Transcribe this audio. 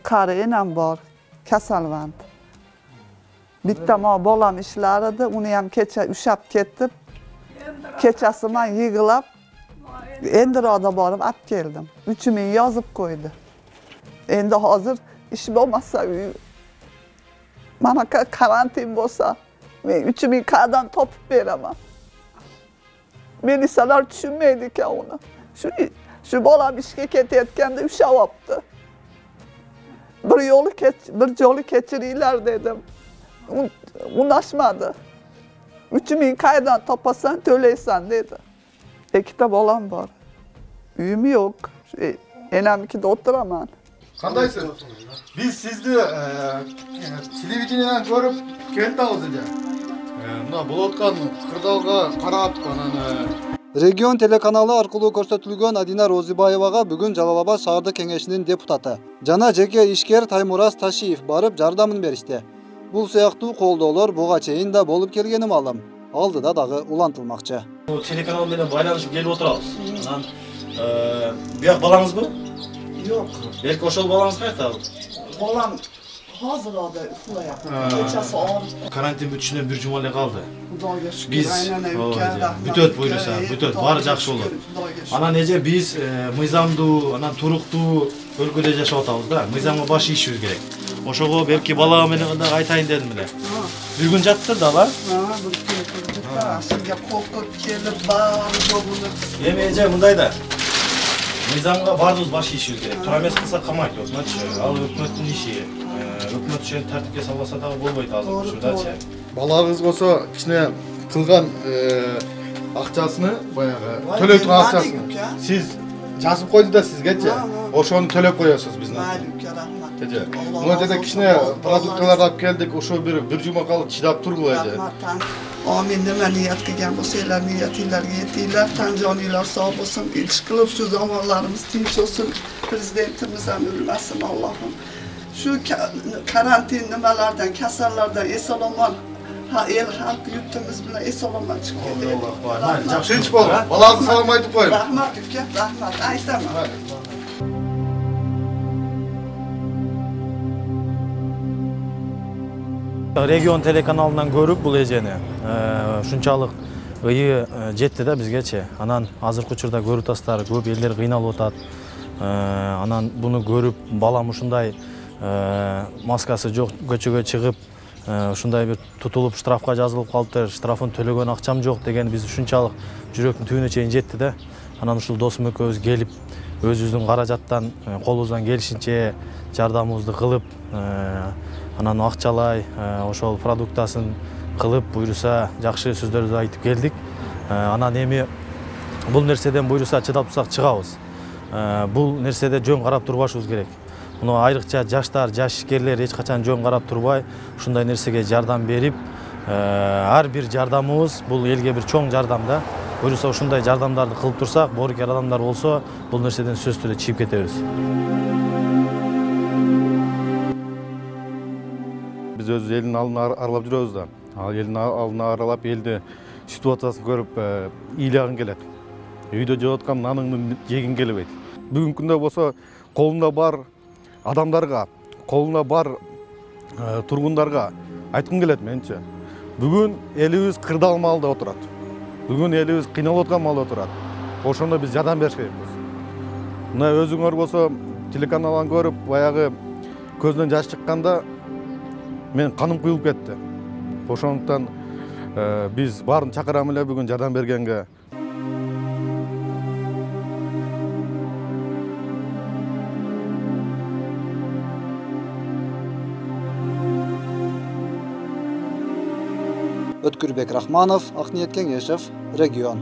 Karı enam bor, kasalvand. Bitta ma bolam işlerdi, onu hem kecha üşap ketip, keçasıman yığılap, Endiro'da barıp at geldim. 3.000 yazıp koydu. Endi hazır iş olmasa, bana karantin olsa, 3.000 kardan topup veremem. Ben insanlar düşünmeydi ki onu. Şu bolam işe ketetkende üşap yaptı. Bir yolu keçiriler dedim. Unaşmadı. 3.000 kaydan topasan töyleysen dedi. Kitap olan var. Üyüm yok. Enamiki de oturamam. Kandaysın? Biz sizni televizyondan görüp keltağız edi. Mına bolotkan kırdalga karap anаны. Region teлеканалы аркылуу көрсөтүлгөн Адина Розибаевага бүгүн Жалал Абад шаардык кеңешинин депутаты жана жеке ишкер Таймураз Ташиев барып жардамын беришти. Бул сыяктуу колдоолор буга чейин да болуп келгени маалым. Алдыда дагы улантылмакчы. Телеканал менен байланышып келип отурабыз. Анан бияк балаңызбы? Yok. Belki ошол балаңыз кайта? Bolam hazır oldu. Keçası ağrıp. Karantin бүтүшүнө 1 жума эле калды. Xudoga shukr. Biz бүтөт буюрса, бүтөт, баары жакшы болот. Анан эже биз мыйзамдуу, анан туруктуу өлкөдө жашап атабыз да. Мыйзамга баш ийишибиз керек. Ошого белки бала менен да айтайын дедим эле. Bir gün жатты дагы. Bir gün жатты. Сизге коркуп келип баары жобуну. Эми эже мындай да. Мыйзамга баарыбыз баш ийишибиз керек. Тура эмес кылса камайт, өкмөт. Ал өкмөттүн иши. Өкмөт ишин тартипке салбаса дагы болбойт азыр ушудачы. Балаңыз болсо кичине кылган акчасыны баягы төлөй турган акчасын сиз жазып койду да сизгечи. Ошону төлөп коесуз биздин. Эже. Мына жерде кичине продукталарды алып келдик. Ошо бир жума калып чыдап тургула эже. Amin nima niyat qilgan bo'lsanglar niyatinglarga yetinglar, tan joninglar sog' bo'lsin, ish qilib shu zamonlarimiz tinch bo'lsin, prezidentimiz ham o'lmasin Allohim. Shu karantin nimalardan, kasallardan eson-omon el xalq yurtimiz bilan eson-omon chiqib ketdi. Tinch bo'l. Balangizni salom aytib qo'ying. Rahmat uka, rahmat aytaman. Region телеканалынан көрүп бул эжени ушунчалык ые жетти да бизгечи. Анан азыркы учурда көрүп атасыздар, көп элдер кыйналып атат. Анан буну көрүп балам ушундай маскасы жок көчөгө чыгып, ушундай бир тутулуп штрафка жазылып калыптыр, штрафын төлөгөн акчам жок деген биз ушунчалык жүрөктүн түбүнө чейин жетти да. Анан ушул досум экөөбүз келип, өзүбүздүн каражаттан колубуздан келишинче жардамыбызды кылып, анан акчалай ошол продуктасын кылып буйруса жакшы сөздөрдү айтып келдик. Анан эми бул нерседен буйруса чыдап турсак чыгабыз. Бул нерседе жөн карап турбашыбыз керек. Муну айрыкча жаштар, жаш ишкерлер эч качан жөн карап турбай, ушундай нерсеге жардам берип, ар бир жардамыбыз бул элге бир чоң жардам да. Буйруса ушундай жардамдарды кылып турсак, боорукер адамдар болсо, бул нерседен сөзсүз түрдө чыгып кетебиз. Biz öz elin alını aralap жүрөбүz да. Ал элдин алını аралап, элди ситуациясын көрүп, ыйлagın келет. Үйдө жеп аткан наныңды жегин келбейт. Бүгүнкү күндө болсо, колунда бар адамдарга, колунда бар тургундарга айткым келет менче. Бүгүн элибиз кырдаал маалда отурат. Бүгүн элибиз кыйналып аткан маалда отурат. Ошондо биз жардам бериш керекпиз. Мына өзүңөр болсо, телеканалдан көрүп, баягы көзүнөн жаш чыкканда мен каным куюлуп кетти. Ошондуктан биз баарын чакырам эле бүгүн жардам бергенге. Өткүрбек Рахманов, Акниет Кеңешев, Регион.